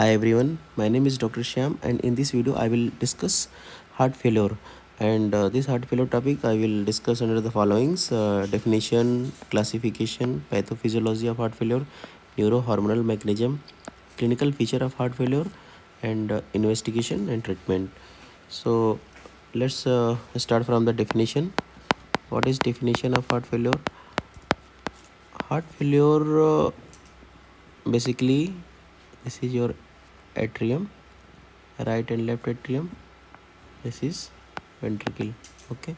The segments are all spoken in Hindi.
Hi everyone, my name is Dr. Shyam, and in this video I will discuss heart failure. And this heart failure topic I will discuss under the followings: definition, classification, pathophysiology of heart failure, neurohormonal mechanism, clinical feature of heart failure, and investigation and treatment. So let's start from the definition. What is definition of heart failure? Heart failure basically, this is your atrium, right and left atrium, this is ventricle. Okay.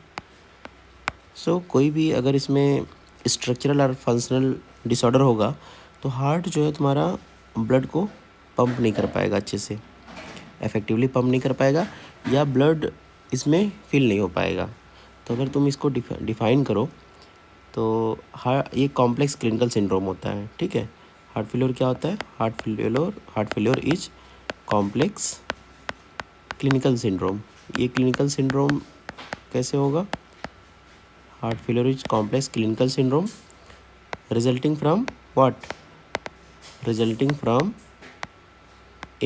So कोई भी अगर इसमें स्ट्रक्चरल और फंक्शनल डिसऑर्डर होगा तो हार्ट जो है तुम्हारा ब्लड को पंप नहीं कर पाएगा, अच्छे से इफेक्टिवली पंप नहीं कर पाएगा, या ब्लड इसमें फिल नहीं हो पाएगा. तो अगर तुम इसको डिफाइन करो तो ये कॉम्प्लेक्स क्लिनिकल सिंड्रोम होता है. ठीक है. हार्ट फेलियर क्या होता है? Heart failure is complex clinical syndrome. ये क्लिनिकल सिंड्रोम कैसे होगा? Heart failure is complex clinical syndrome resulting from what? Resulting from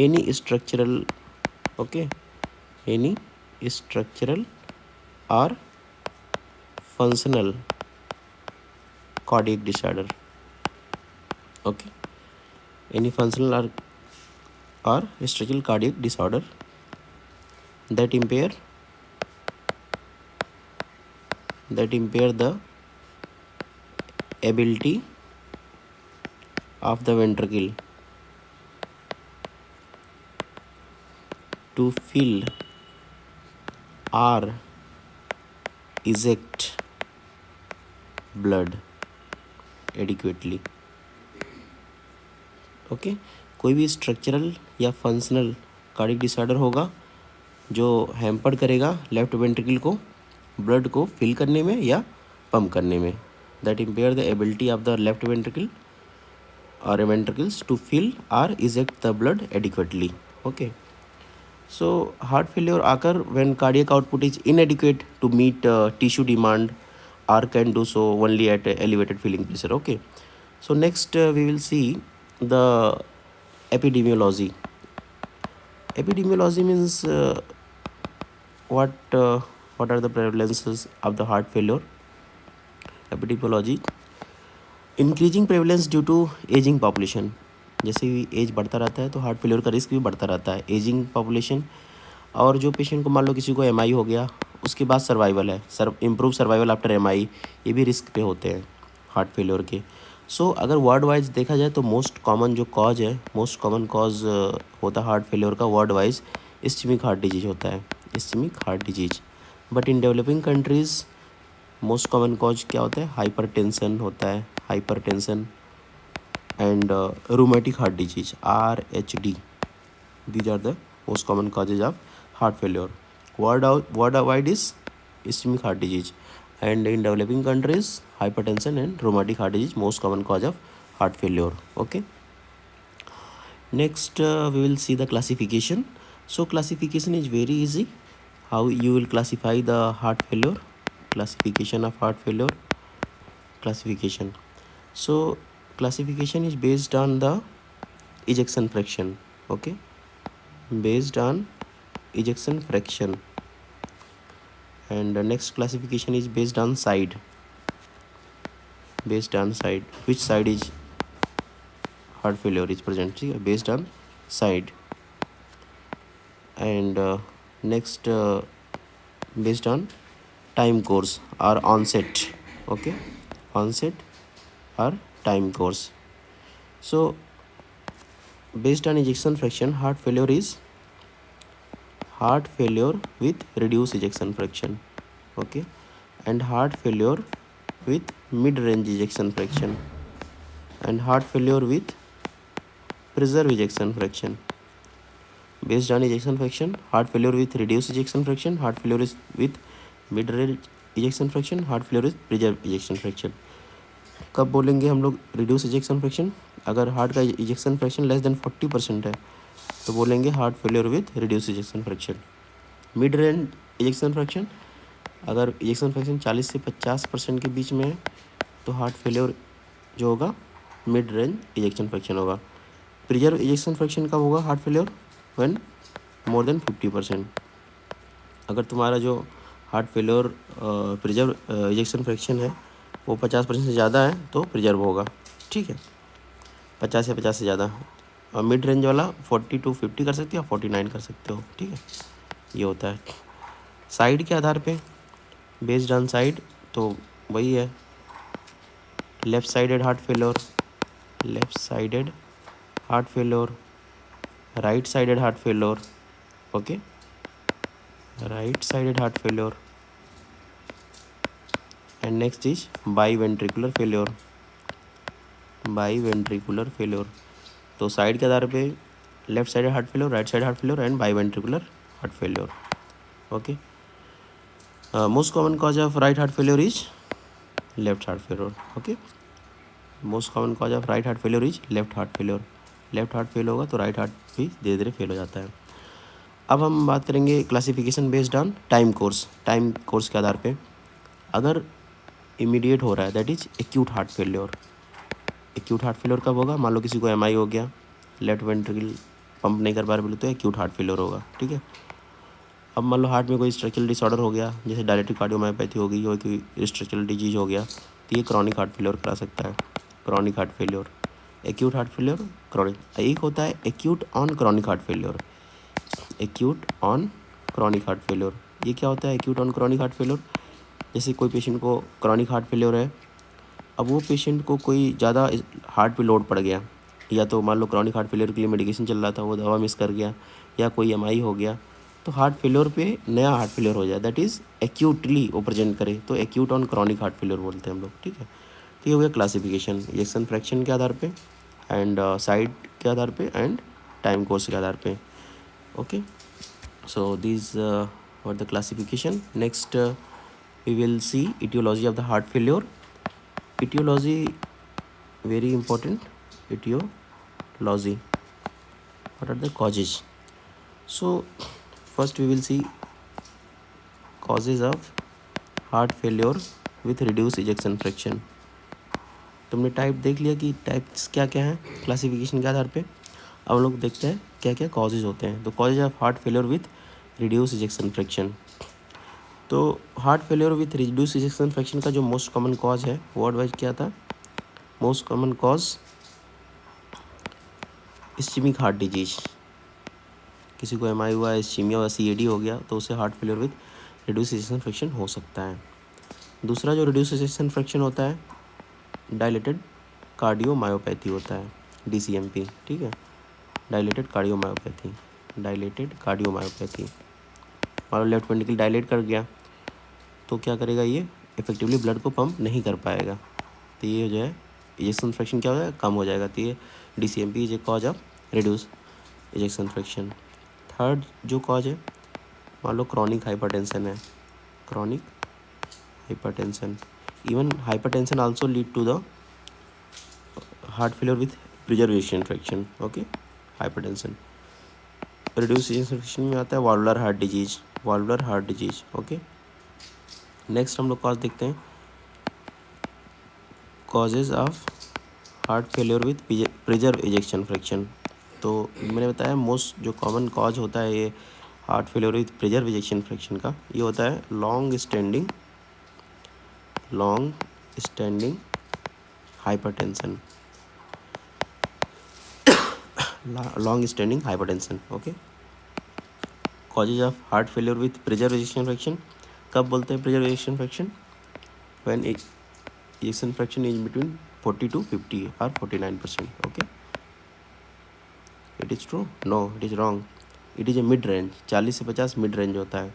any structural, okay, any structural और functional cardiac disorder. Okay, any functional or structural cardiac disorder that impair the ability of the ventricle to fill or eject blood adequately. Okay. कोई भी स्ट्रक्चरल या फंक्शनल कार्डियक डिसऑर्डर होगा जो हैम्पर करेगा लेफ्ट वेंट्रिकल को ब्लड को फिल करने में या पंप करने में. That impair the ability of the left ventricle और वेंट्रिकल्स टू फिल और eject the blood adequately. Okay. So heart failure occur when cardiac output is inadequate to meet tissue demand or can do so only at elevated filling pressure. Okay, so next we will see the epidemiology. Epidemiology means what are the prevalences of the heart failure? Epidemiology, increasing prevalence due to aging population. जैसे भी एज बढ़ता रहता है तो हार्ट फेलियर का रिस्क भी बढ़ता रहता है. एजिंग पॉपुलेशन, और जो पेशेंट को मान लो किसी को एमआई हो गया, उसके बाद सर्वाइवल है, इम्प्रूव सर्वाइवल आफ्टर एमआई, ये भी रिस्क पे होते हैं हार्ट फेलियर के. सो अगर वर्ल्ड वाइज देखा जाए तो मोस्ट कॉमन जो कॉज है, मोस्ट कॉमन कॉज होता है हार्ट फेलियर का world wise ischaemic heart disease होता है, ischaemic heart disease. But in developing countries most common cause क्या होता है? हाइपरटेंशन होता है, hypertension and rheumatic heart disease, RHD. These are the most common causes of heart failure. Worldwide is ischemic heart disease, and in developing countries hypertension and rheumatic heart disease most common cause of heart failure. Okay, next we will see the classification. So classification is very easy. How you will classify the heart failure? Classification of heart failure. Classification. So classification is based on the ejection fraction. Okay, based on ejection fraction. And the next classification is based on side. Based on side, which side is heart failure is present, based on side. And next based on time course or onset. Okay, onset or time course. So based on ejection fraction, heart failure is heart failure with reduced ejection fraction. Okay, and heart failure with mid-range ejection fraction, and heart failure with preserved ejection fraction. Based on ejection fraction, heart failure with reduced ejection fraction, heart failure is with mid-range ejection fraction, heart failure with preserved ejection fraction. कब बोलेंगे हम लोग रिड्यूस इजेक्शन फ्रैक्शन? अगर हार्ट का इजेक्शन फ्रैक्शन लेस देन 40% है तो बोलेंगे heart failure with reduce ejection fraction. Mid range ejection fraction, अगर इजेक्शन फ्रैक्शन 40 से 50% के बीच में है तो हार्ट फेलियर जो होगा मिड रेंज इजेक्शन फ्रैक्शन होगा. प्रिजर्व इजेक्शन फ्रैक्शन कब होगा heart failure? When more than 50%। अगर तुम्हारा जो heart failure preserve ejection fraction है वो 50% से ज़्यादा है तो प्रिजर्व होगा, ठीक है, 50 या 50 से ज़्यादा। और मिड रेंज वाला 40 to 50 कर सकते हो, 49 कर सकते हो, ठीक है, ये होता है। साइड के आधार पे, बेस्ड ऑन साइड, तो वही है, left sided heart failure, left sided heart failure, right sided heart failure, okay, right sided heart failure, and next is biventricular failure, biventricular failure. तो साइड के आधार पे left sided heart failure, right side heart failure and biventricular heart failure, okay. Most common cause of right heart failure is left heart failure, okay. Most common cause of right heart failure is left heart failure. Left heart fail होगा तो राइट हार्ट भी धीरे धीरे फेल हो जाता है। अब हम बात करेंगे classification based on time course. Time course के आधार पे अगर इमीडिएट हो रहा है that is acute heart failure. Acute heart failure कब होगा? मान लो किसी को एमआई हो गया, लेफ्ट वेंट्रिकल पंप नहीं कर पा रहे बोले तो एक्यूट हार्ट फेलियर होगा, ठीक है। अब मान लो हार्ट में कोई स्ट्रक्चरल डिसऑर्डर हो गया, जैसे डायलिटिक कार्डियोमायोपैथी हो गई या कोई स्ट्रक्चरल डिजीज हो गया, तो ये क्रॉनिक हार्ट फेलियर करा सकता है, chronic heart failure. Acute heart failure, chronic, एक होता है acute on chronic heart failure, acute on chronic heart failure. ये क्या होता है acute on chronic heart failure? जैसे कोई पेशेंट को क्रॉनिक हार्ट फेलियर है, अब वो पेशेंट को कोई ज़्यादा हार्ट पे लोड पड़ गया, या तो मान लो क्रॉनिक हार्ट फेलियर के लिए मेडिकेशन चल रहा था वो दवा मिस कर गया, या कोई एमआई हो गया, तो हार्ट फेलियर पे नया हार्ट फेलियर हो जाए, दैट इज़ एक्यूटली वो प्रेजेंट करे, तो acute on chronic heart failure बोलते हैं हम लोग, ठीक है। तो ये हो गया क्लासिफिकेशन इजेक्शन फ्रैक्शन के आधार पे एंड साइड के आधार पे एंड टाइम कोर्स के आधार पे, okay. So these were the classification. Next we will see etiology of the heart failure. Etiology, very important. Etiology, what are the causes? So first we will see causes of heart failure with reduced ejection fraction. तुमने टाइप देख लिया कि टाइप्स क्या क्या हैं क्लासिफिकेशन के आधार पे। अब हम लोग देखते हैं क्या क्या कॉजेज होते हैं। तो causes of heart failure with reduce ejection fraction. तो heart failure with reduce ejection fraction का जो मोस्ट कॉमन कॉज है वर्ड वाइज क्या था? Most common cause ischaemic heart disease. किसी को एमआई हुआ, इस्चीमिया हुआ, सीएडी हो गया, तो उसे heart failure with reduce ejection fraction हो सकता है। दूसरा जो रिड्यूस इजेक्शन फ्रैक्शन होता है डायलेटेड कार्डियोमायोपैथी होता है, डीसीएमपी, ठीक है, डायलेटेड कार्डियोमायोपैथी, डायलेटेड कार्डियोमायोपैथी। मान लो लेफ्ट वेंट्रिकल डायलेट कर गया तो क्या करेगा, ये इफेक्टिवली ब्लड को पंप नहीं कर पाएगा, तो ये जो है इजेक्शन फ्रैक्शन क्या हो जाएगा, कम हो जाएगा। तो ये DCMP is a cause of reduce ejection fraction. Third जो कॉज है, मान लो क्रॉनिक हाइपरटेंशन है, chronic hypertension, even hypertension also lead to the heart failure with preservation fraction, okay. Hypertension reduce ejection fraction में आता है valvular heart disease, valvular heart disease, okay. Next हम लोग कॉज देखते हैं, causes of heart failure with preserve ejection fraction. तो मैंने बताया मोस्ट जो कॉमन कॉज होता है ये heart failure with preserve ejection fraction का, ये होता है long standing hypertension, long standing hypertension, okay. Causes of heart failure with preserve ejection fraction कब बोलते हैं preserve ejection fraction? When ejection fraction is between 40 to 50 or 49%, okay. It is true? No, it is wrong. It is a mid range, 40 से 50 मिड रेंज होता है।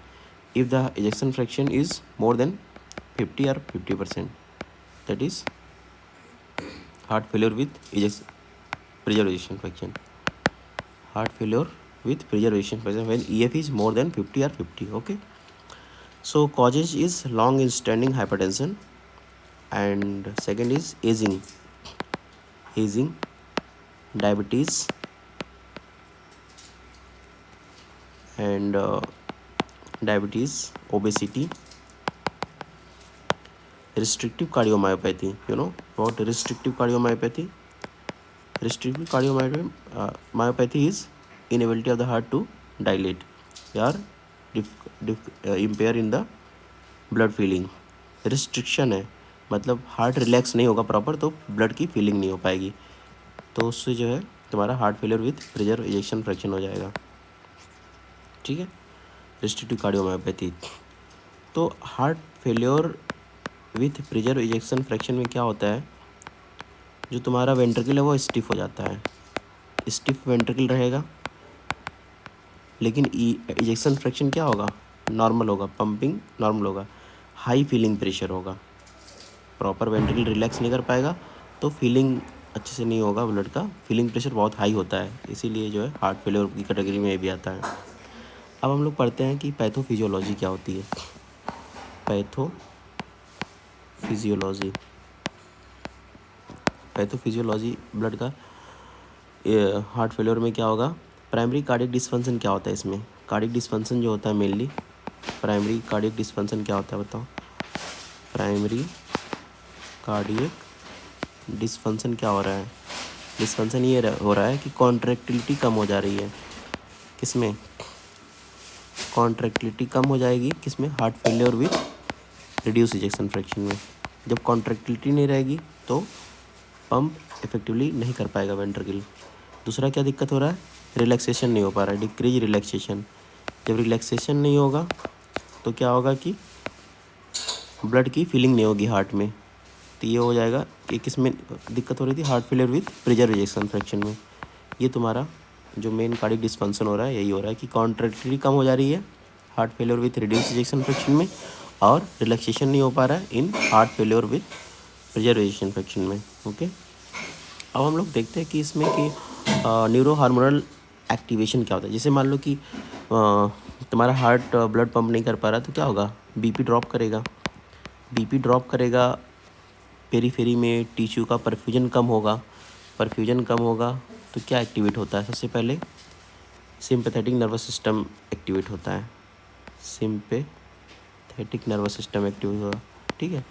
If the ejection fraction is more than 50 or 50%, that is heart failure with preservation fraction, heart failure with preservation fraction when EF is more than 50 or 50, okay. So causes is long standing hypertension and second is aging, diabetes and diabetes, obesity, restrictive cardiomyopathy. You know what restrictive cardiomyopathy? restrictive cardiomyopathy is inability of the heart to dilate or impair in the blood feeling. Restriction है मतलब हार्ट रिलैक्स नहीं होगा प्रॉपर, तो ब्लड की फीलिंग नहीं हो पाएगी, तो उससे जो है तुम्हारा heart failure with preserved ejection fraction हो जाएगा, ठीक है। Restrictive cardiomyopathy. तो heart failure with preserved ejection fraction में क्या होता है, जो तुम्हारा वेंट्रिकल है वो स्टिफ हो जाता है, स्टिफ वेंट्रिकल रहेगा, लेकिन इजेक्शन फ्रैक्शन क्या होगा, नॉर्मल होगा, पंपिंग नॉर्मल होगा, हाई फीलिंग प्रेशर होगा, प्रॉपर वेंट्रिकल रिलैक्स नहीं कर पाएगा तो फीलिंग अच्छे से नहीं होगा, ब्लड का फीलिंग प्रेशर बहुत हाई होता है, इसीलिए जो है हार्ट फेलियर की कैटेगरी में भी आता है। अब हम लोग पढ़ते हैं कि पैथोफिजियोलॉजी क्या होती है। पैथोफिजियोलॉजी ब्लड का हार्ट फेलियर में क्या होगा, प्राइमरी कार्डियक डिसफंक्शन क्या होता है इसमें, कार्डियक डिसफंक्शन जो होता है मेनली, प्राइमरी कार्डियक डिसफंक्शन क्या होता है बताओ, प्राइमरी कार्डियक डिसफंक्शन क्या हो रहा है, डिसफंक्शन ये हो रहा है कि कॉन्ट्रैक्टिलिटी कम हो जा रही है, किसमें, कॉन्ट्रैक्टिलिटी कम हो जाएगी किसमें, heart failure with reduce ejection fraction में। जब कॉन्ट्रैक्टिलिटी नहीं रहेगी तो पंप इफेक्टिवली नहीं कर पाएगा वेंट्रिकल। दूसरा क्या दिक्कत हो रहा है, रिलैक्सेशन नहीं हो पा रहा है, डिक्रीज रिलैक्सेशन। जब रिलैक्सेशन नहीं होगा तो क्या होगा कि ब्लड की फीलिंग नहीं होगी हार्ट में, तो ये हो जाएगा कि किसमें दिक्कत हो रही थी, heart failure with preserved ejection fraction में। ये तुम्हारा जो मेन कार्डियक डिसफंक्शन हो रहा है यही हो रहा है कि कॉन्ट्रैक्टिलिटी कम हो जा रही है heart failure with reduce ejection fraction में, और रिलैक्सेशन नहीं हो पा रहा है in heart failure with preserved ejection fraction में, ओके। अब हम लोग देखते हैं कि इसमें कि न्यूरो हार्मोनल एक्टिवेशन क्या होता है। जैसे मान लो कि तुम्हारा हार्ट ब्लड पंप नहीं कर पा रहा तो क्या होगा, बीपी ड्रॉप करेगा, बीपी ड्रॉप करेगा, पेरीफेरी में टिश्यू का परफ्यूजन कम होगा, परफ्यूजन कम होगा तो क्या एक्टिवेट होता है, सबसे पहले सिंपैथेटिक नर्वस सिस्टम एक्टिवेट होता है, सिंपैथेटिक नर्वस सिस्टम एक्टिवेट होगा, ठीक है,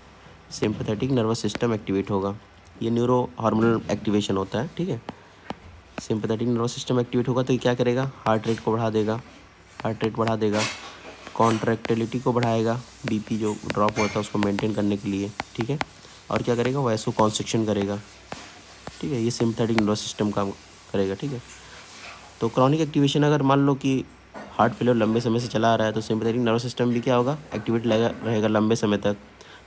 सिंपैथेटिक नर्वस सिस्टम एक्टिवेट होगा, ये न्यूरो हार्मोनल एक्टिवेशन होता है, ठीक है। सिंपैथेटिक नर्वस सिस्टम एक्टिवेट होगा तो ये क्या करेगा, हार्ट रेट को बढ़ा देगा, हार्ट रेट बढ़ा देगा, कॉन्ट्रैक्टिलिटी को बढ़ाएगा, बीपी जो ड्रॉप होता है उसको मेंटेन करने के लिए, ठीक है, और क्या करेगा, वैसो कॉन्स्ट्रिक्शन करेगा, ठीक है, ये सिंपैथेटिक नर्वस सिस्टम काम करेगा, ठीक है। तो क्रॉनिक एक्टिवेशन अगर मान लो कि हार्ट फेलियर लंबे समय से चला आ रहा है तो सिंपैथेटिक नर्वस सिस्टम भी क्या होगा, एक्टिवेट रहेगा लंबे समय तक,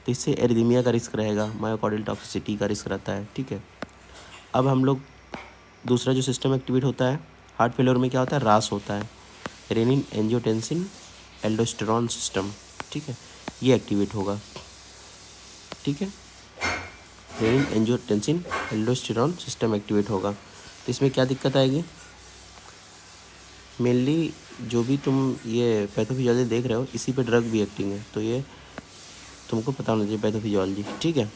तो इससे एरिथमिया का रिस्क रहेगा, मायोकार्डियल टॉक्सिसिटी का रिस्क रहता है, ठीक है। अब हम लोग दूसरा जो सिस्टम एक्टिवेट होता है हार्ट फेलियर में क्या होता है, रास होता है, रेनिन एंजियोटेंसिन एल्डोस्टेरॉन सिस्टम, ठीक है, ये एक्टिवेट होगा, ठीक है, renin angiotensin aldosterone system activate होगा। तो इसमें क्या दिक्कत आएगी, मेनली जो भी तुम ये पैथोफिजियोलॉजी देख रहे हो इसी पे ड्रग भी एक्टिंग है, तो ये तुमको पता होना चाहिए पैथोफिजियोलॉजी, ठीक है।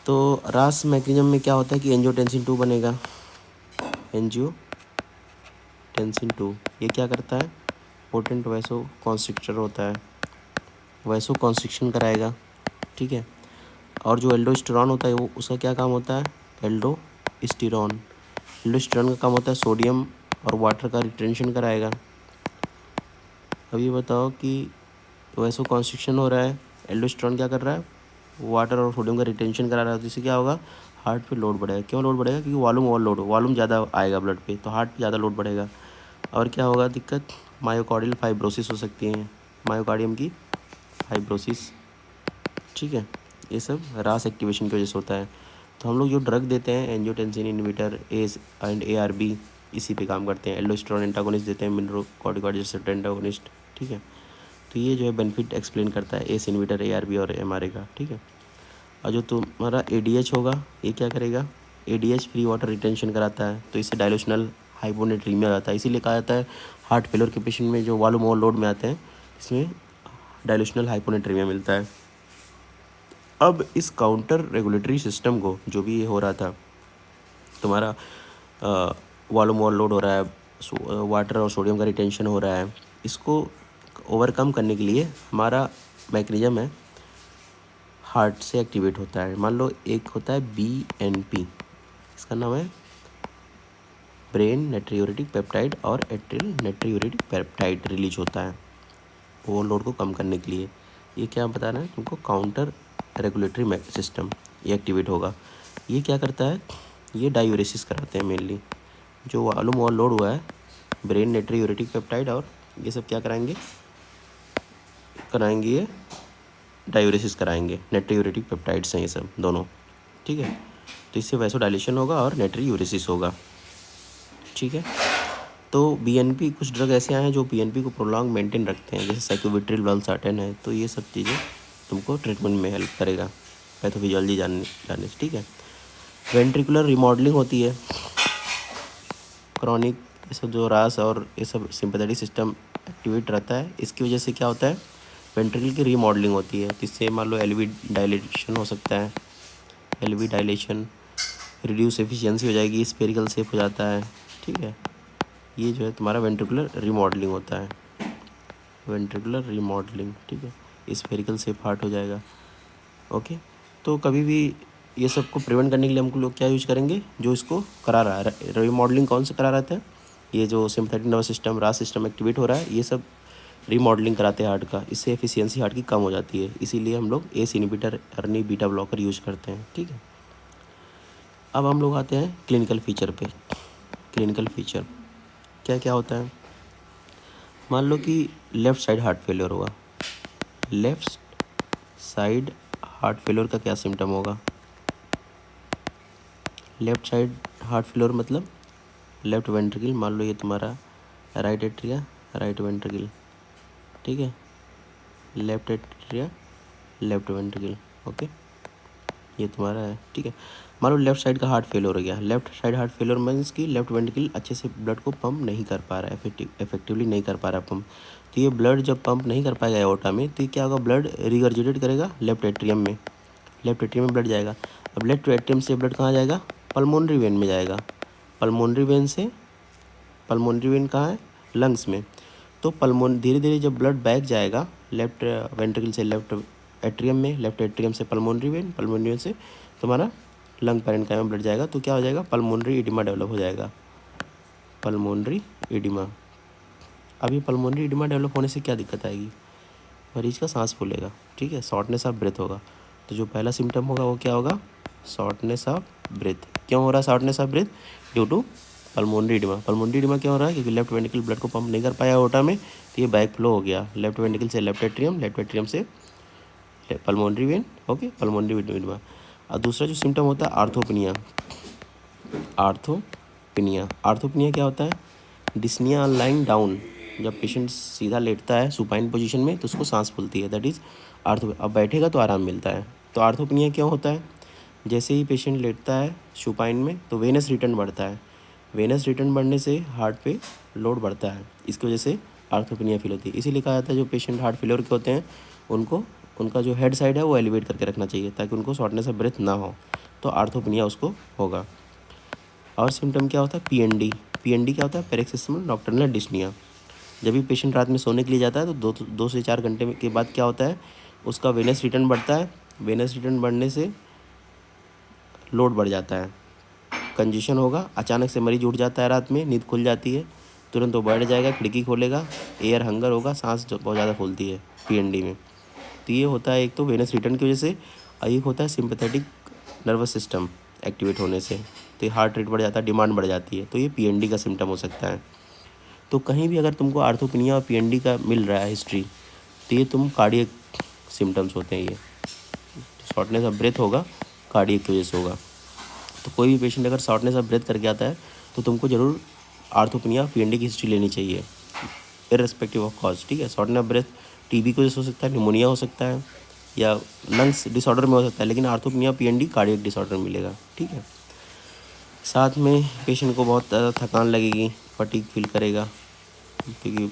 तो रास मैकेनिज्म में क्या होता है कि एंजियोटेंसिन 2 बनेगा, एंजियोटेंसिन 2 ये क्या करता है, पोटेंट वैसो कॉन्स्ट्रिक्टर होता है, वैसो कॉन्स्ट्रिक्शन कराएगा, ठीक है। और जो एल्डोस्टेरॉन होता है वो उसका क्या काम होता है, एल्डोस्टेरॉन का काम होता है सोडियम और वाटर का रिटेंशन कराएगा। अब ये बताओ कि वैसो कॉन्स्ट्रिक्शन हो रहा है, एल्डोस्टेरॉन क्या कर रहा है, वाटर और सोडियम का रिटेंशन करा रहा है, तो इससे क्या होगा, हार्ट पे लोड बढ़ेगा। क्यों लोड बढ़ेगा, क्योंकि वॉल्यूम ज़्यादा आएगा ब्लड पे, तो हार्ट पे ज़्यादा लोड बढ़ेगा। और क्या होगा दिक्कत, मायोकार्डियल फाइब्रोसिस हो सकती है, मायोकार्डियम की फाइब्रोसिस, ठीक है, ये सब रास एक्टिवेशन की वजह से होता है। तो हम लोग जो ड्रग देते हैं angiotensin inhibitor S and ARB इसी पे काम करते हैं, एल्डोस्टेरॉन एंटागोनिस्ट देते हैं, मिनरलोकॉर्टिकॉइड रिसेप्टर एंटागोनिस्ट, ठीक है। तो ये जो है बेनिफिट एक्सप्लेन करता है एस इनहिबिटर ARB और MRA का, ठीक है। और जो तुम्हारा ADH होगा ये क्या करेगा, ADH फ्री वाटर रिटेंशन कराता है, तो इससे डायल्यूशनल हाइपोनेट्रीमिया आता है, इसीलिए कहा जाता है हार्ट फेलियर के पेशेंट में जो वॉल्यूम ओवरलोड में आते हैं इसमें डायल्यूशनल हाइपोनेट्रीमिया मिलता है। अब इस काउंटर रेगुलेटरी सिस्टम को जो भी ये हो रहा था तुम्हारा वॉल्यूम ओवरलोड हो रहा है, वाटर और सोडियम का रिटेंशन हो रहा है, इसको ओवरकम करने के लिए हमारा मैकेनिज्म है हार्ट से एक्टिवेट होता है। मान लो एक होता है BNP इसका नाम है ब्रेन नाइट्रियूरेटिक पेप्टाइड और एट्रियल नाइट्रियूरेटिक पेप्टाइड रिलीज होता है ओवरलोड को कम करने के लिए। ये क्या बता रहे हैं तुमको, काउंटर रेगुलेटरी सिस्टम ये एक्टिवेट होगा। ये क्या करता है, ये डायूरेसिस कराते हैं मेनली। जो वॉल्यूम ओवरलोड हुआ है, ब्रेन नाइट्रियूरेटिक पेप्टाइड और ये सब क्या कराएंगे ये डायूरेसिस कराएंगे। नाइट्रियूरेटिक पेप्टाइड्स हैं ये सब दोनों, ठीक है। तो इससे वैसोडाइलेशन होगा और नाइट्रियूरेसिस होगा, ठीक है। तो बीएनपी, कुछ ड्रग ऐसे आए हैं जो बीएनपी को प्रोलॉन्ग मेंटेन रखते हैं, जैसे साइक्लोविट्रिल वल्सार्टन है। तो ये सब चीज़ें तुमको ट्रीटमेंट में हेल्प करेगा पैथोफिजियोलॉजी जानने से, ठीक है। वेंट्रिकुलर रिमॉडलिंग होती है, क्रॉनिक ये सब जो रास और ये सब सिंपैथेटिक सिस्टम एक्टिवेट रहता है, इसकी वजह से क्या होता है, वेंट्रिकल की रीमॉडलिंग होती है। जिससे मान लो एलवी डायलेशन हो सकता है, एलवी डायलेशन, रिड्यूस एफिशिएंसी हो जाएगी, स्फेरिकल शेप हो जाता है, ठीक है। ये जो है तुम्हारा वेंट्रिकुलर रिमॉडलिंग होता है, वेंट्रिकुलर रिमॉडलिंग, ठीक है। स्फेरिकल शेप हार्ट हो जाएगा, ओके। तो कभी भी ये सब को प्रिवेंट करने के लिए हमको लोग क्या यूज करेंगे, जो इसको करा रहा है रिमॉडलिंग, कौन सा करा रहता है, ये जो सिम्पैथेटिक नर्वस सिस्टम, रास सिस्टम एक्टिवेट हो रहा है, ये सब रिमॉडलिंग कराते हैं हार्ट का। इससे एफिशिएंसी हार्ट की कम हो जाती है, इसीलिए हम लोग ACE inhibitor, ARNI, beta blocker use करते हैं, ठीक है। अब हम लोग आते हैं क्लिनिकल फीचर पे। क्लिनिकल फीचर क्या क्या होता है, मान लो कि लेफ़्ट साइड हार्ट फेलियर होगा। लेफ़्ट साइड हार्ट फेलियर का क्या सिम्टम होगा, लेफ़्ट साइड हार्ट फेलियर मतलब लेफ़्ट वेंट्रिकल, मान लो ये तुम्हारा राइट एट्रिया, राइट वेंट्रिकल, ठीक है। Left atria, left ventricle, okay, ये तुम्हारा है, ठीक है। मान लो लेफ़्ट साइड का हार्ट फेलियर हो गया। Left side heart failure means कि लेफ़्ट वेंट्रिकल अच्छे से ब्लड को पंप नहीं कर पा रहा है, इफेक्टिवली नहीं कर पा रहा है पंप। तो ये ब्लड जब पंप नहीं कर पाएगा एओर्टा में, तो क्या होगा, ब्लड रिगर्जिटेट करेगा लेफ्ट एट्रियम में, लेफ्ट एट्रियम में ब्लड जाएगा। अब लेफ्ट एट्रियम से ब्लड कहाँ जाएगा, पल्मोनरी वेन में जाएगा। पल्मोनरी वेन से, पल्मोनरी वेन कहाँ है, लंग्स में। तो धीरे धीरे जब ब्लड बैक जाएगा लेफ्ट वेंट्रिकल से लेफ्ट एट्रियम में, लेफ्ट एट्रियम से पल्मोनरी वेन, पल्मोनरी वेन से तुम्हारा लंग पैरेन्काइमा में ब्लड जाएगा। तो क्या हो जाएगा, पल्मोनरी एडिमा डेवलप हो जाएगा, पल्मोनरी एडिमा। अभी पल्मोनरी एडिमा डेवलप होने से क्या दिक्कत आएगी, मरीज का सांस फूलेगा, ठीक है, शॉर्टनेस ऑफ ब्रेथ होगा। तो जो पहला सिम्टम होगा वो क्या होगा, शॉर्टनेस ऑफ ब्रेथ। क्यों हो रहा है shortness of breath, due to pulmonary oedema. Pulmonary oedema क्यों हो रहा है, क्योंकि लेफ्ट वेंट्रिकल ब्लड को पंप नहीं कर पाया ओटा में, तो ये बैक फ्लो हो गया लेफ्ट वेंट्रिकल से लेफ्ट एट्रियम, लेफ्ट एट्रियम से pulmonary vein, okay, pulmonary oedema. और दूसरा जो सिम्टम होता है आर्थोपनिया। आर्थोपनिया, आर्थोपनिया क्या होता है, डिस्निया लाइंग डाउन, जब पेशेंट सीधा लेटता है सुपाइन पोजीशन में तो उसको सांस फूलती है, दैट इज़ आर्थो। अब बैठेगा तो आराम मिलता है। तो आर्थोपनिया क्यों होता है, जैसे ही पेशेंट लेटता है सुपाइन में तो वेनस रिटर्न बढ़ता है, वेनस रिटर्न बढ़ने से हार्ट पे लोड बढ़ता है, इसकी वजह से आर्थोपनिया फील होती है। इसीलिए कहा जाता है जो पेशेंट हार्ट फेलियर के होते हैं उनको उनका जो हेड साइड है वो एलिवेट करके रखना चाहिए, ताकि उनको शॉर्टनेस ऑफ ब्रेथ ना हो, तो आर्थोपनिया उसको होगा। और सिम्टम क्या होता है, पीएनडी। पीएनडी क्या होता है, पैरोक्सिस्मल नॉक्टर्नल डिस्निया। जब भी पेशेंट रात में सोने के लिए जाता है तो 2 से 4 घंटे के बाद क्या होता है, उसका वेनस रिटर्न बढ़ता है। वेनस रिटर्न बढ़ने से लोड बढ़ जाता है, कंजेशन होगा, अचानक से मरीज उठ जाता है, रात में नींद खुल जाती है, तुरंत वो बैठ जाएगा, खिड़की खोलेगा, एयर हंगर होगा, सांस बहुत ज़्यादा फूलती है पीएनडी में। तो ये होता है एक तो वेनस रिटर्न की वजह से, और एक होता है सिंपैथेटिक नर्वस सिस्टम एक्टिवेट होने से, तो हार्ट रेट बढ़ जाता है, डिमांड बढ़ जाती है, तो ये पीएनडी का सिम्टम हो सकता है। तो कहीं भी अगर तुमको आर्थोपनिया और पीएनडी का मिल रहा है हिस्ट्री, तो ये तुम कार्डियक सिम्टम्स होते हैं। ये शॉर्टनेस ऑफ ब्रेथ होगा, कार्डियक की वजह से होगा। तो कोई भी पेशेंट अगर शॉर्टनेस ऑफ ब्रेथ करके आता है तो तुमको ज़रूर आर्थोपनिया पीएनडी की हिस्ट्री लेनी चाहिए, इररेस्पेक्टिव ऑफ कॉज, ठीक है। शॉर्टनेस ऑफ ब्रेथ टीबी की वजह से हो सकता है, निमोनिया हो सकता है, या लंग्स डिसऑर्डर में हो सकता है, लेकिन आर्थोपनिया पीएनडी कार्डियक डिसऑर्डर में मिलेगा, ठीक है। साथ में पेशेंट को बहुत ज़्यादा थकान लगेगी, फटीग फील करेगा, क्योंकि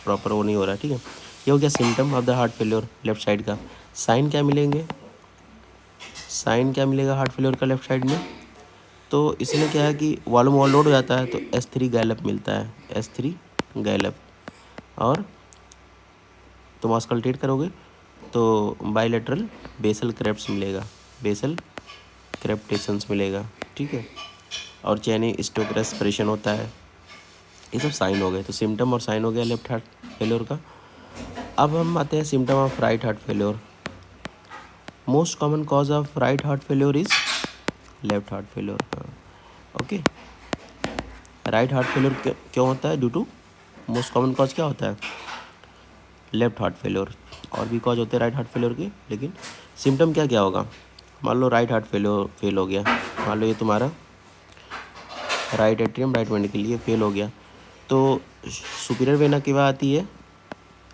प्रॉपर वो नहीं हो रहा है, ठीक है। ये हो गया symptom of the heart failure left side का। साइन क्या मिलेंगे, साइन क्या मिलेगा हार्ट फेलियर का लेफ्ट साइड में, तो इसमें क्या है कि वॉल्यूम ओवरलोड हो जाता है तो S3 गैलप मिलता है, S3 गैलप। और तुम ऑस्कल्टेट करोगे तो बाइलेटरल बेसल क्रेप्ट्स मिलेगा, बेसल क्रेप्टेशंस मिलेगा, ठीक है। और चैनी स्टोक रेस्पिरेशन होता है। ये सब साइन हो गए, तो सिम्टम और साइन हो गया लेफ्ट हार्ट फेल्योर का। अब हम आते हैं symptom of right heart failure. Most common cause of right heart failure is left heart failure. Okay, right heart failure क्यों होता है? Due to most common cause क्या होता है? Left heart failure. और भी कॉज होते हैं राइट हार्ट फेल्योर के, लेकिन सिम्टम क्या क्या होगा? मान लो राइट हार्ट फेल हो गया, मान लो ये तुम्हारा राइट एट्रियम राइट वेंट्रिकल ये फेल हो गया, तो सुपीरियर वेना केवा आती है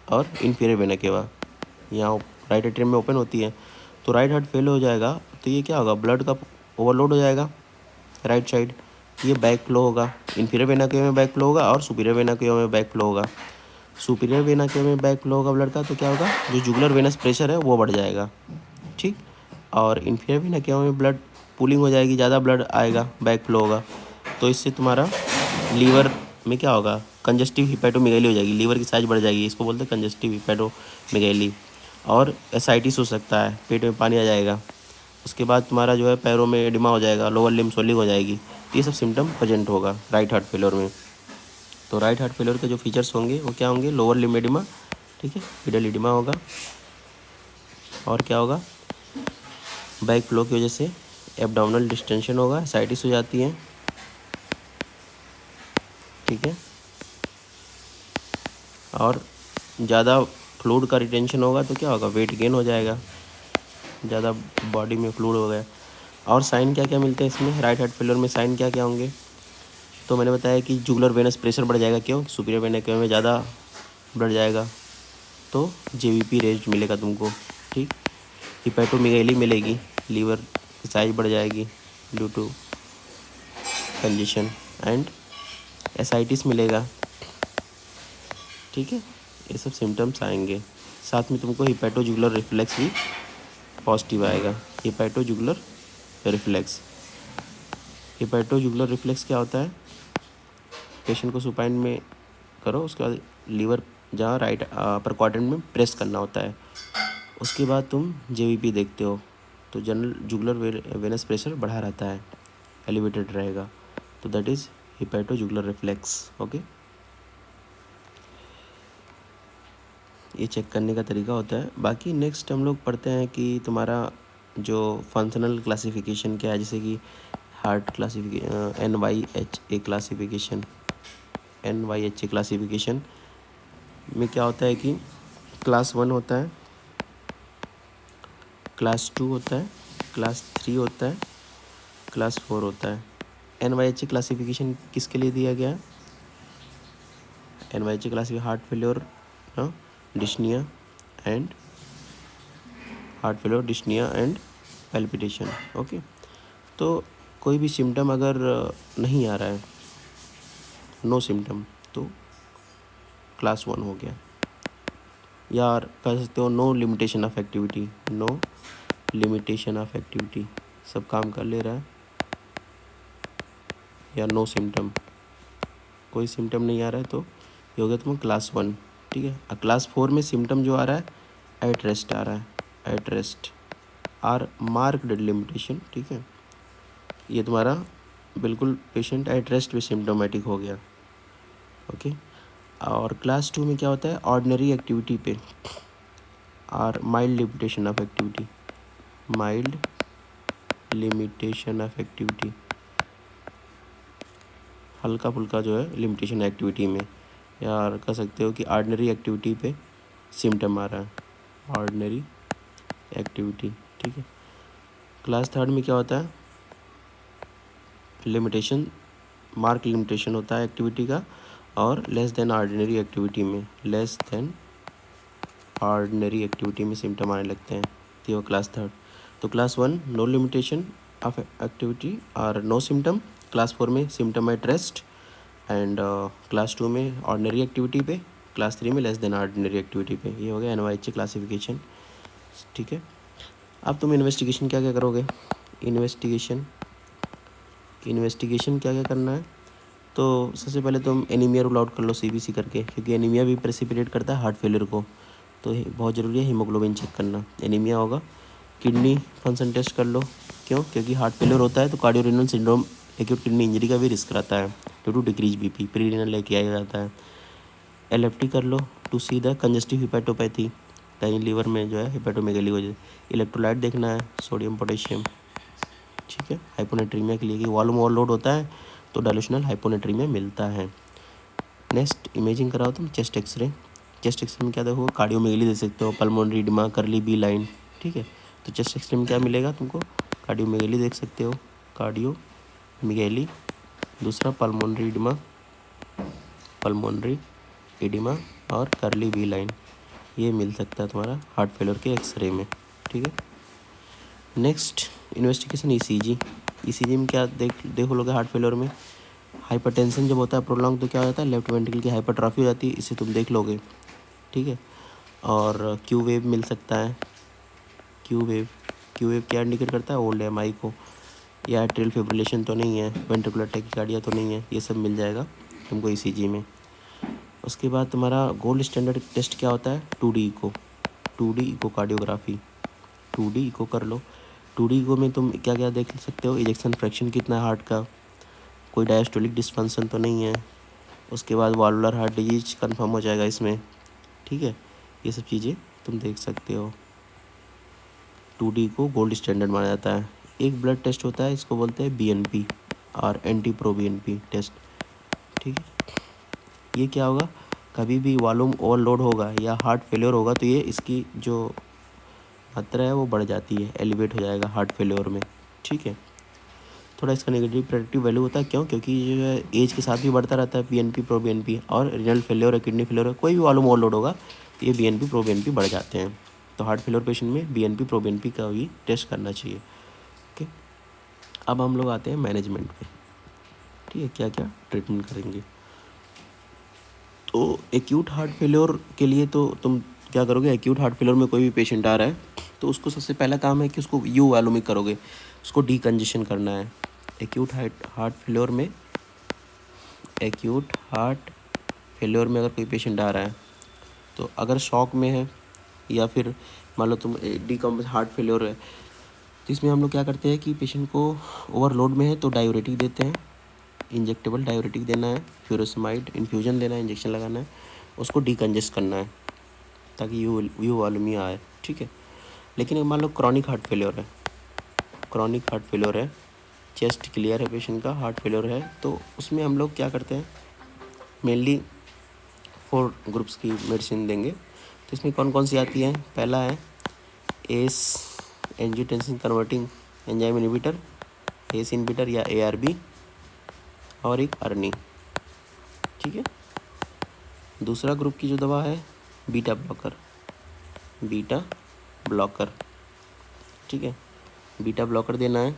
और इन्फीरियर वेना केवा यहाँ राइट एट्रियम में ओपन होती है। तो राइट हार्ट फेल हो जाएगा तो ये क्या होगा? ब्लड का ओवरलोड हो जाएगा राइट साइड, ये बैक फ्लो होगा। इन्फीरियर वेना केवा में बैक फ्लो होगा और सुपीरियर वेना केवा में बैक फ्लो होगा। सुपीरियर वेना केवा में बैक फ्लो होगा ब्लड का, तो क्या होगा? जो जुगुलर वेनस प्रेशर है वो बढ़ जाएगा, ठीक। और इन्फीरियर वेना केवा में ब्लड पूलिंग हो जाएगी, ज़्यादा ब्लड आएगा, बैक फ्लो होगा, तो इससे तुम्हारा लीवर में क्या होगा? कंजस्टिव हिपैटोमेगैली हो जाएगी, लीवर की साइज बढ़ जाएगी, इसको बोलते हैं कंजस्टिव हिपैटोमेगैली। और एसाइटिस हो सकता है, पेट में पानी आ जाएगा। उसके बाद तुम्हारा जो है पैरों में एडिमा हो जाएगा, लोअर लिम्ब स्वेलिंग हो जाएगी। तो ये सब सिम्टम प्रेजेंट होगा राइट हार्ट फेल्योर में। तो राइट हार्ट फेल्योर के जो फीचर्स होंगे वो क्या होंगे? लोअर लिम्ब एडिमा, ठीक है, मिडल एडिमा होगा, और क्या होगा? बैक फ्लो की वजह से एब्डोमिनल डिस्टेंशन होगा, एसाइटिस हो जाती है, ठीक है। और ज़्यादा फ्लूइड का रिटेंशन होगा तो क्या होगा? वेट गेन हो जाएगा, ज़्यादा बॉडी में फ्लूइड हो गया। और साइन क्या क्या मिलते हैं इसमें राइट हार्ट फेल्योर में? साइन क्या क्या होंगे? तो मैंने बताया कि जुगुलर वेनस प्रेशर बढ़ जाएगा। क्यों? सुपीरियर वेना केवा में ज़्यादा बढ़ जाएगा, तो जेवीपी रेज मिलेगा तुमको, ठीक। हिपैटोमेगैली मिलेगी, लीवर की साइज बढ़ जाएगी due to congestion, and ascites मिलेगा, ठीक है। ये सब सिम्टम्स आएंगे। साथ में तुमको हिपैटोजुगुलर रिफ्लेक्स भी पॉजिटिव आएगा। हिपैटोजुगुलर रिफ्लेक्स, हिपैटोजुगुलर रिफ्लेक्स क्या होता है? पेशेंट को सुपाइन में करो, उसके बाद लीवर जहाँ राइट अपर क्वाड्रेंट में प्रेस करना होता है, उसके बाद तुम जेवीपी देखते हो, तो जनरल जुगुलर वेनस प्रेशर बढ़ा रहता है, एलिवेटेड रहेगा, तो दैट इज़ हिपैटोजुगुलर रिफ्लेक्स। ओके, ये चेक करने का तरीका होता है। बाकी नेक्स्ट हम लोग पढ़ते हैं कि तुम्हारा जो फंक्शनल क्लासिफिकेशन क्या है, जैसे कि heart classification, NYHA classification. NYHA classification में क्या होता है कि क्लास 1 होता है, क्लास 2 होता है, क्लास 3 होता है, क्लास 4 होता है। NYHA क्लासिफिकेशन किसके लिए दिया गया है? NYHA classification heart failure, dyspnoea and heart failure, dyspnoea and palpitation. Okay, तो कोई भी सिम्टम अगर नहीं आ रहा है, नो सिम्टम, तो क्लास 1 हो गया। या कह सकते हो no limitation of activity, no limitation of activity, सब काम कर ले रहा है, या नो सिम्टम, कोई सिम्टम नहीं आ रहा है, तो ये हो गया तुम्हें क्लास 1, ठीक है। क्लास 4 में सिम्टम जो आ रहा है एट रेस्ट आ रहा है, at rest or marked limitation, ठीक है। ये तुम्हारा बिल्कुल पेशेंट एट रेस्ट में सिम्टोमेटिक हो गया। ओके, और क्लास 2 में क्या होता है? ऑर्डिनरी एक्टिविटी पे or mild limitation of activity, mild limitation of activity, हल्का फुल्का जो है लिमिटेशन एक्टिविटी में, या कह सकते हो कि ऑर्डिनरी एक्टिविटी पे सिम्टम आ रहा है, ऑर्डिनरी एक्टिविटी, ठीक है। क्लास 3 में क्या होता है? लिमिटेशन, मार्क लिमिटेशन होता है एक्टिविटी का, और लेस देन ऑर्डिनरी एक्टिविटी में, लेस देन ऑर्डिनरी एक्टिविटी में सिम्टम आने लगते हैं, तो वो क्लास 3। तो class 1 no limitation of activity और नो सिम्टम, क्लास 4 में symptom at rest, and class 2 में ऑर्डिनरी एक्टिविटी पे, क्लास 3 में लेस देन ऑर्डिनरी एक्टिविटी पे। ये हो गया NYHA क्लासिफिकेशन, ठीक है। अब तुम इन्वेस्टिगेशन क्या क्या करोगे? इन्वेस्टिगेशन क्या क्या करना है? तो सबसे पहले तुम एनीमिया रूल आउट कर लो CBC करके, क्योंकि एनीमिया भी प्रेसिपिटेट करता है हार्ट फेलियर को, तो बहुत ज़रूरी है हीमोग्लोबिन चेक करना। एनीमिया होगा, किडनी फंक्शन टेस्ट कर लो। क्यों? क्योंकि हार्ट फेलियर होता है तो cardio renal syndrome acute kidney injury का भी रिस्क रहता है due to decrease BP, pre renal लेके आया जाता है। एलएफटी कर लो to see the congestive hepatopathy, कहीं लीवर में जो है हिपैटोमेगली हो जाए। इलेक्ट्रोलाइट देखना है, सोडियम पोटेशियम, ठीक है। हाइपोनेट्रीमिया के लिए कि वॉल्यूम ओवरलोड होता है तो डायलूशनल हाइपोनेट्रीमिया मिलता है। नेक्स्ट इमेजिंग कराओ तुम चेस्ट एक्सरे। चेस्ट एक्सरे में क्या देखो, कार्डियोमेगली देख सकते हो, pulmonary oedema, curly B line, ठीक है। तो चेस्ट एक्सरे में क्या मिलेगा तुमको, कार्डियोमेगली देख सकते हो, कार्डियोमेगली। दूसरा पल्मोनरी एडिमा और कर्ली बी लाइन, ये मिल सकता है तुम्हारा हार्ट फेलियर के एक्सरे में, ठीक है। नेक्स्ट इन्वेस्टिगेशन ईसीजी में क्या देखो लोगे हार्ट फेलियर में, हाइपरटेंशन जब होता है प्रोलॉन्ग तो क्या हो जाता है, लेफ्ट वेंट्रिकल की हाइपरट्रॉफी हो जाती है, इसे तुम देख लोगे, ठीक है। और क्यू वेव मिल सकता है, क्यू वेव क्या इंडिकेट करता है, ओल्ड एमआई को, या एट्रियल फिब्रिलेशन तो नहीं है, वेंट्रिकुलर टैकिकार्डिया तो नहीं है, ये सब मिल जाएगा तुमको ईसीजी में। उसके बाद तुम्हारा गोल्ड स्टैंडर्ड टेस्ट क्या होता है, 2D इकोकार्डियोग्राफी, 2D इको कर लो। 2D इको में तुम क्या क्या देख सकते हो, इजेक्शन फ्रैक्शन कितना है हार्ट का, कोई डायस्टोलिक डिस्फंक्शन तो नहीं है, उसके बाद वाल्वुलर हार्ट डिजीज कंफर्म हो जाएगा इसमें, ठीक है। ये सब चीज़ें तुम देख सकते हो। 2D को गोल्ड स्टैंडर्ड माना जाता है। एक ब्लड टेस्ट होता है, इसको बोलते हैं BNP और एंटी प्रो BNP टेस्ट, ठीक है। ये क्या होगा, कभी भी वॉल्यूम ओवरलोड होगा या हार्ट फेलियर होगा तो ये इसकी जो मात्रा है वो बढ़ जाती है, एलिवेट हो जाएगा हार्ट फेलियर में, ठीक है। थोड़ा इसका नेगेटिव प्रेडिक्टिव वैल्यू होता है, क्यों, क्योंकि ये जो है एज के साथ भी बढ़ता रहता है BNP प्रो BNP, और रीनल फेलियर है, किडनी फेलियर है, कोई भी वॉल्यूम ओवरलोड होगा तो ये BNP प्रो BNP बढ़ जाते हैं। तो हार्ट फेलियर पेशेंट में BNP प्रो BNP का भी टेस्ट करना चाहिए, ओके। अब हम लोग आते हैं मैनेजमेंट पे, ठीक है, क्या क्या ट्रीटमेंट करेंगे। तो एक्यूट हार्ट फेलियर के लिए तो तुम क्या करोगे, एक्यूट हार्ट फेलियर में कोई भी पेशेंट आ रहा है तो उसको सबसे पहला काम है कि उसको यू वॉल्यूमिक करोगे, उसको डीकंजेशन करना है। एक्यूट हार्ट फेलियर में अगर कोई पेशेंट आ रहा है तो अगर शॉक में है या फिर मान लो तुम हार्ट फेलियर है, तो इसमें हम लोग क्या करते हैं कि पेशेंट को ओवरलोड में है तो डायूरेटिक देते हैं, इंजेक्टेबल डायूरेटिक देना है, फ्यूरोसेमाइड इन्फ्यूजन देना है, इंजेक्शन लगाना है, उसको डीकंजेस्ट करना है ताकि यू वॉल्यूमिया आए, ठीक है। लेकिन मान लो क्रॉनिक हार्ट फेलियर है, चेस्ट क्लियर है पेशेंट का, हार्ट फेलियर है, तो उसमें हम लोग क्या करते हैं, मेनली 4 ग्रुप्स की मेडिसिन देंगे। तो इसमें कौन कौन सी आती है, पहला है S angiotensin converting enzyme inhibitor, ACE inhibitor या ARB, और एक अर्नी, ठीक है। दूसरा ग्रुप की जो दवा है बीटा ब्लॉकर, ठीक है, बीटा ब्लॉकर देना है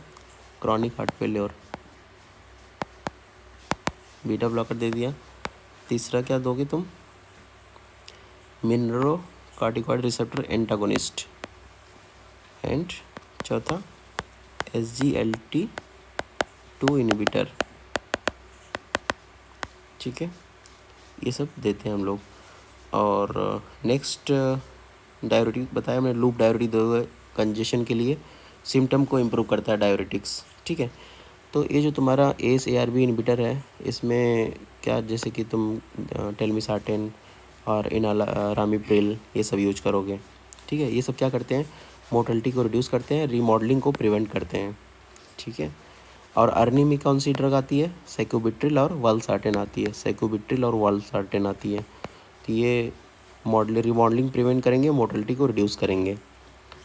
chronic heart failure, beta blocker दे दिया। तीसरा क्या दोगे तुम, मिनरलोकार्टिकॉइड रिसेप्टर एंटागोनिस्ट, एंड चौथा SGLT2 इनहिबिटर, ठीक है, ये सब देते हैं हम लोग। और नेक्स्ट डायूरेटिक बताया मैंने, लूप डायूरेटिक दोगे कंजेशन के लिए, सिम्टम को इम्प्रूव करता है डायूरेटिक्स, ठीक है। तो ये जो तुम्हारा ACE-ARB इनहिबिटर है, इसमें क्या, जैसे कि तुम टेलमिसार्टेन और रामिप्रिल ये सब यूज करोगे, ठीक है। ये सब क्या करते हैं, मोर्टेलिटी को रिड्यूस करते हैं, रीमॉडलिंग को प्रिवेंट करते हैं, ठीक है। और अर्नी में कौन सी ड्रग आती है, साइक्लोबिट्रिल और वालसार्टेन आती है, तो ये रीमॉडलिंग प्रिवेंट करेंगे, मोर्टेलिटी को रिड्यूस करेंगे।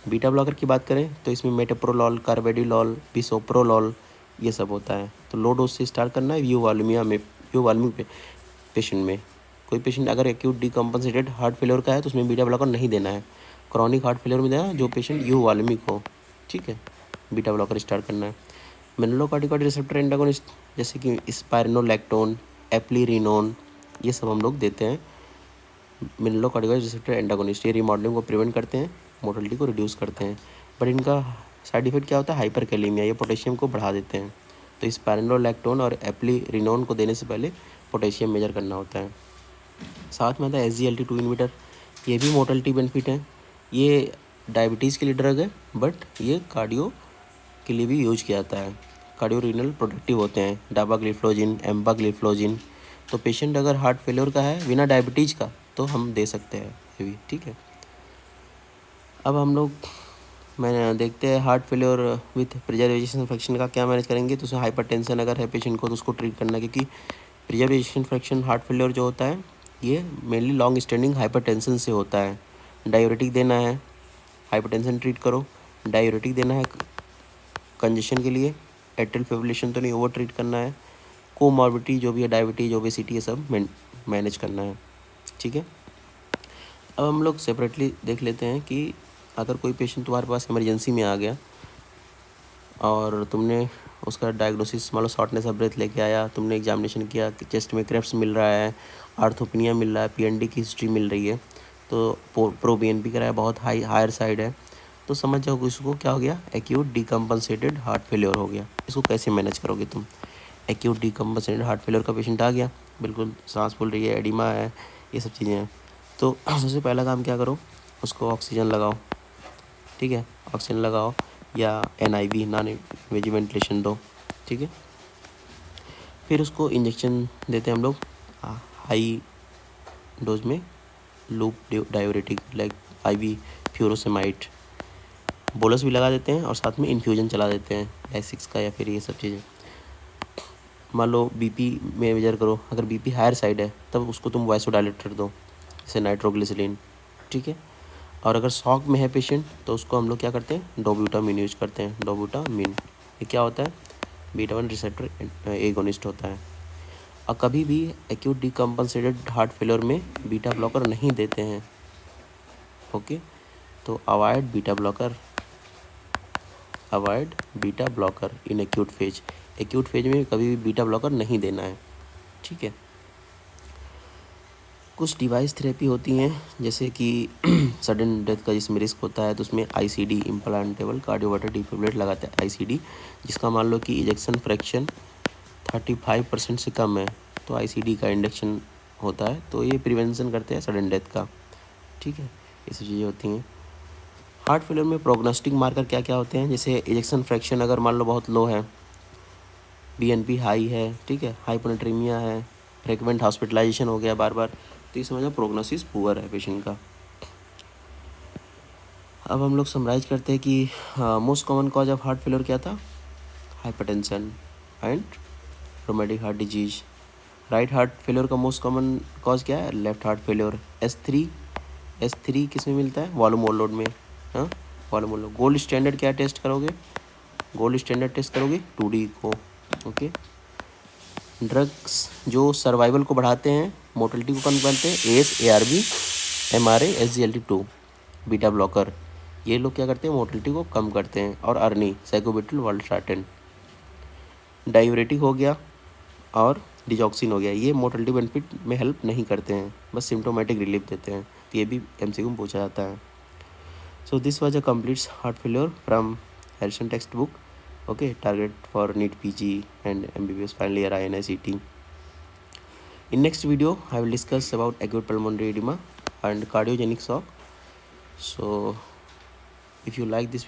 बीटा ब्लॉकर की बात करें तो इसमें मेटाप्रोलॉल, कार्बेडिलॉल, बिसोप्रोलॉल ये सब होता है। तो लो डोज से स्टार्ट करना है यू वॉल्यूमिक पेशेंट में। कोई पेशेंट अगर एक्यूट डीकम्पनसेटेड हार्ट फेलियर का है तो उसमें बीटा ब्लॉकर नहीं देना है, क्रॉनिक हार्ट फेलियर में देना जो पेशेंट यू वॉल्यूमिक हो, ठीक है, बीटा ब्लॉकर स्टार्ट करना है। मिनरलोकार्टिकॉइड रिसेप्टर एंटागोनिस्ट जैसे कि स्पाइरोनोलैक्टोन, एप्लीरिनोन, ये सब हम लोग देते हैं। मिनरलोकार्टिकॉइड रिसेप्टर एंटागोनिस्ट ये रीमॉडलिंग को प्रिवेंट करते हैं, मोर्टेलिटी को रिड्यूस करते हैं, बट इनका साइड इफेक्ट क्या होता है, हाइपरकैलेमिया, ये पोटेशियम को बढ़ा देते हैं। तो स्पाइरोनोलैक्टोन और एप्लीरिनोन को देने से पहले पोटेशियम मेजर करना होता है। साथ में आता है SGLT2 इनहिबिटर, ये भी मोर्टेलिटी बेनिफिट है, ये डायबिटीज़ के लिए ड्रग है, बट ये कार्डियो के लिए भी यूज किया जाता है। कार्डियोरेनल प्रोटेक्टिव होते हैं, डापाग्लिफ्लोजिन, एम्पाग्लिफ्लोजिन। तो पेशेंट अगर हार्ट फेलियर का है बिना डायबिटीज़ का तो हम दे सकते हैं ये भी, ठीक है। अब हम लोग मैंने देखते हैं heart failure with preservation fraction का क्या मैनेज करेंगे। तो उसमें हाइपरटेंशन अगर है पेशेंट को तो उसको ट्रीट करना, क्योंकि प्रिजर्वेशन फ्रैक्शन हार्ट फेलियर जो होता है ये मेनली लॉन्ग स्टैंडिंग हाइपरटेंशन से होता है। डायूरेटिक देना है, हाइपरटेंशन ट्रीट करो, डायूरेटिक देना है कंजेशन के लिए, एट्रियल फिब्रिलेशन तो नहीं, ओवर ट्रीट करना है, कोमॉर्बिडिटी जो भी है, डायबिटीज, ओबेसिटी, ये सब मैनेज करना है, ठीक है। अब हम लोग सेपरेटली देख लेते हैं कि अगर कोई पेशेंट तुम्हारे पास इमरजेंसी में आ गया और तुमने उसका डायग्नोसिस मान लो शॉर्टनेस ऑफ ब्रेथ लेके आया, तुमने एग्जामिनेशन किया कि चेस्ट में क्रेप्स मिल रहा है, आर्थोपिनिया मिल रहा है, पीएनडी की हिस्ट्री मिल रही है, तो प्रो बीएनपी कराया बहुत हायर साइड है, तो समझ जाओ कि उसको क्या हो गया, एक्यूट डीकम्पनसेटेड हार्ट फेलियर हो गया। इसको कैसे मैनेज करोगे तुम। एक्यूट डीकम्पनसेटेड हार्ट फेलियर का पेशेंट आ गया, बिल्कुल सांस फूल रही है, एडिमा है, ये सब चीज़ें हैं, तो सबसे पहला काम क्या करो, उसको ऑक्सीजन लगाओ, ठीक है, ऑक्सीजन लगाओ या NIV नॉन इन्वेजिव वेंटिलेशन दो, ठीक है। फिर उसको इंजेक्शन देते हैं हम लोग हाई डोज में, loop diuretic like IV furosemide, bolus भी लगा देते हैं और साथ में इन्फ्यूजन चला देते हैं Lasix का या फिर ये सब चीज़ें। मान लो BP में मेजर करो, अगर BP हायर साइड है तब उसको तुम वाइसोडायलेटर दो, जैसे नाइट्रोग्लिसरीन, ठीक है। और अगर शॉक में है पेशेंट तो उसको हम लोग क्या करते हैं, डोब्यूटामीन यूज करते हैं। डोब्यूटामीन ये क्या होता है, बीटा 1 रिसेप्टर एगोनिस्ट होता है। और कभी भी एक्यूट डीकम्पनसेटेड हार्ट फेलियर में बीटा ब्लॉकर नहीं देते हैं, ओके। तो avoid beta blocker in acute phase. Acute phase में कभी भी बीटा ब्लॉकर नहीं देना है, ठीक है। कुछ डिवाइस थेरेपी होती हैं, जैसे कि सडन डेथ का जिसमें रिस्क होता है तो उसमें ICD इम्प्लांटेबल कार्डियोवर्टर डिफिब्रिलेटर लगाते हैं, ICD, जिसका मान लो कि इजेक्शन फ्रैक्शन 35% से कम है तो ICD का इंडक्शन होता है, तो ये प्रिवेंशन करते हैं सडन डेथ का, ठीक है। ये सब चीज़ें होती हैं। हार्ट फेलियर में प्रोग्नोस्टिक मार्कर क्या क्या होते हैं, जैसे इजेक्शन फ्रैक्शन अगर मान लो बहुत लो है, BNP हाई है, ठीक है, हाइपोनेट्रीमिया है, फ्रिक्वेंट हॉस्पिटलाइजेशन हो गया बार बार, तो ये समझो प्रोग्नोसिस पुअर है पेशेंट का। अब हम लोग समराइज करते हैं कि most common cause of heart failure क्या था, hypertension and rheumatic heart disease. Right heart failure का मोस्ट कॉमन कॉज क्या है, लेफ्ट हार्ट फेलियर। S3 किस में मिलता है, वॉल्यूम ओवरलोड में, हाँ वॉल्यूम ओवरलोड। गोल्ड स्टैंडर्ड क्या टेस्ट करोगे, गोल्ड स्टैंडर्ड टेस्ट करोगे 2D को, ओके। ड्रग्स जो सर्वाइवल को बढ़ाते हैं, मोर्टेलिटी को कम करते हैं, ACE, ARB, MRA, SGLT2, beta blocker, ये लोग क्या करते हैं, मोर्टेलिटी को कम करते हैं। और अर्नी, साइकोबिट्रिल, वाल्सर्टेन। डायूरेटिक हो गया और डिजॉक्सिन हो गया, ये मोर्टेलिटी बेनिफिट में हेल्प नहीं करते हैं, बस सिम्टोमेटिक रिलीफ देते हैं, तो ये भी MCQ में पूछा जाता है। So this was a complete heart failure from Harrison text book, okay, target for NEET PG and MBBS final year INI-CT. In next video I will discuss about acute pulmonary edema and cardiogenic shock. So if you like this